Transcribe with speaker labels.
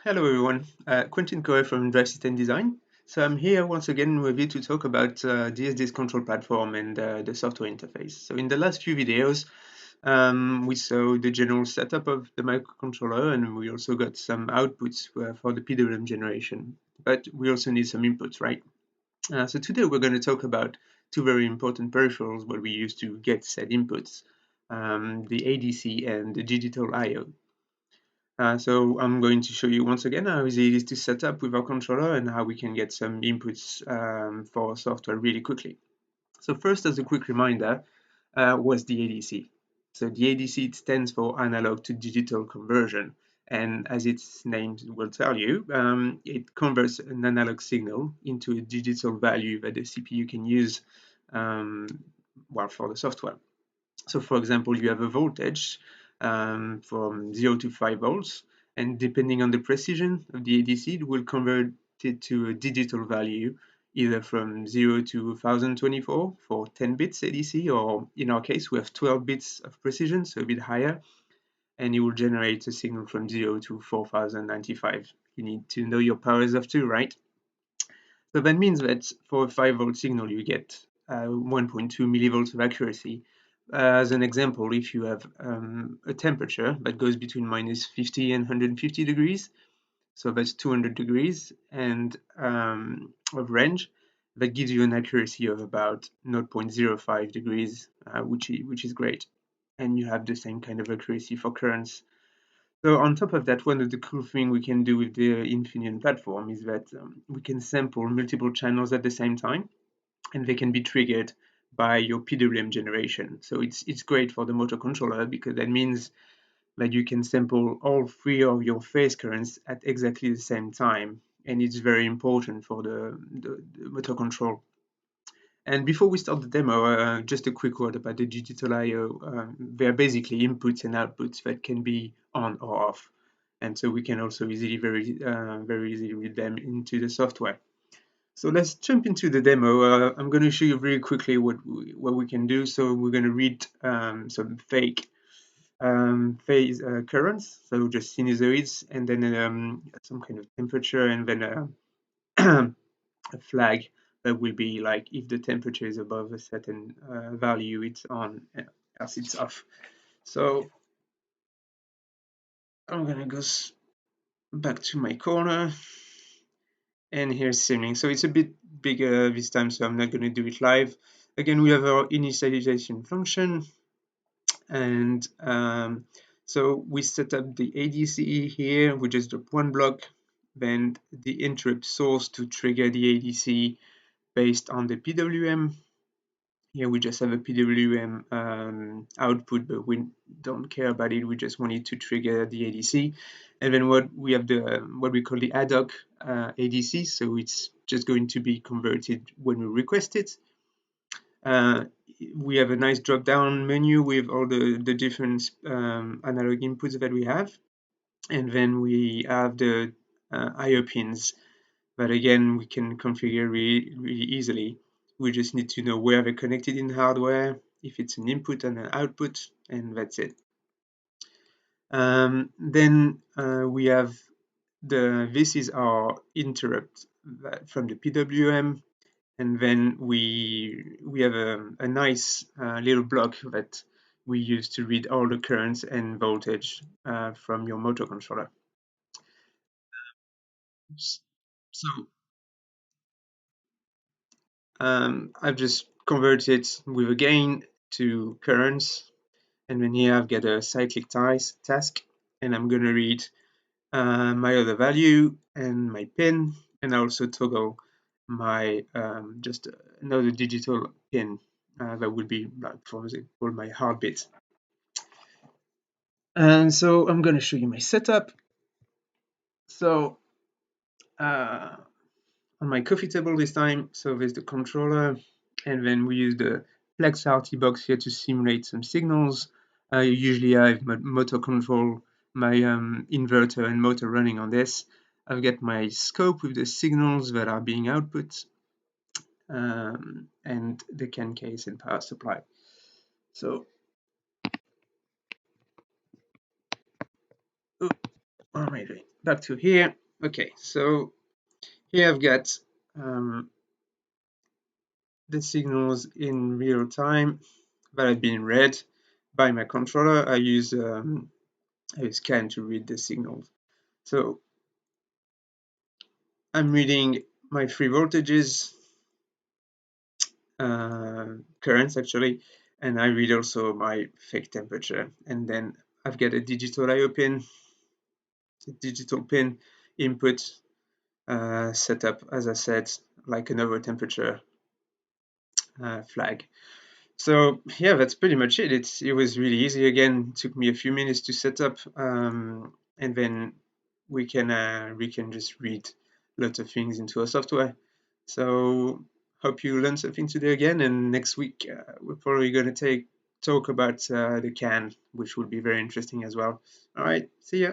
Speaker 1: Hello everyone, Quentin Coe from Drive System Design. So I'm here once again with you to talk about DSD's control platform and the software interface. So in the last few videos, we saw the general setup of the microcontroller, and we also got some outputs for the PWM generation. But we also need some inputs, right? So today we're going to talk about two very important peripherals what we use to get said inputs, the ADC and the Digital IO. So I'm going to show you once again how easy it is to set up with our controller and how we can get some inputs for software really quickly. So first, as a quick reminder, what's the ADC? So the ADC stands for analog to digital conversion. And as its name will tell you, it converts an analog signal into a digital value that the CPU can use for the software. So for example, you have a voltage from 0 to 5 volts, and depending on the precision of the ADC, it will convert it to a digital value, either from 0 to 1024 for 10 bits ADC, or in our case, we have 12 bits of precision, so a bit higher, and it will generate a signal from 0 to 4095. You need to know your powers of 2, right? So that means that for a 5-volt signal, you get 1.2 millivolts of accuracy. As an example, if you have a temperature that goes between minus 50 and 150 degrees, so that's 200 degrees and of range, that gives you an accuracy of about 0.05 degrees, which is great. And you have the same kind of accuracy for currents. So on top of that, one of the cool things we can do with the Infineon platform is that we can sample multiple channels at the same time, and they can be triggered by your PWM generation. So it's great for the motor controller because that means that you can sample all three of your phase currents at exactly the same time, and it's very important for the motor control. And before we start the demo, just a quick word about the digital I/O. They are basically inputs and outputs that can be on or off, and so we can also very easily read them into the software. So let's jump into the demo. I'm going to show you very quickly what we can do. So we're going to read some fake phase currents, so just sinusoids, and then some kind of temperature, and then a flag that will be like if the temperature is above a certain value, it's on, else it's off. So I'm gonna go back to my corner, and here's Simulink. So it's a bit bigger this time, so I'm not gonna do it live. Again, we have our initialization function, and so we set up the ADC here. We just drop one block, then the interrupt source to trigger the ADC based on the PWM. Here we just have a PWM output, but we don't care about it. We just want it to trigger the ADC. And then we have what we call the ad hoc ADC. So it's just going to be converted when we request it. We have a nice drop-down menu with all the different analog inputs that we have. And then we have the IO pins that again we can configure really easily. We just need to know where they're connected in hardware, if it's an input and an output, and that's it. Then we have this is our interrupt from the PWM, and then we have a nice little block that we use to read all the currents and voltage from your motor controller. So I've just converted with a gain to currents, and then here I've got a cyclic task, and I'm going to read my other value and my pin, and I also toggle my just another digital pin that would be like, for example, my heartbeat. And so I'm going to show you my setup. So on my coffee table this time, so there's the controller, and then we use the Plex RT box here to simulate some signals. Usually I have my motor control, my inverter and motor running on this. I've got my scope with the signals that are being output, and the CAN case and power supply. So, what am I doing? back to here. Okay, so here I've got the signals in real time that have been read by my controller. I use scan to read the signals. So I'm reading my three voltages, currents actually, and I read also my fake temperature. And then I've got a digital IO pin, digital pin input set up, as I said, like another temperature flag. So yeah, that's pretty much it. It was really easy. Again, it took me a few minutes to set up, and then we can just read lots of things into our software. So hope you learned something today again. And next week we're probably going to talk about the CAN, which will be very interesting as well. All right, see ya.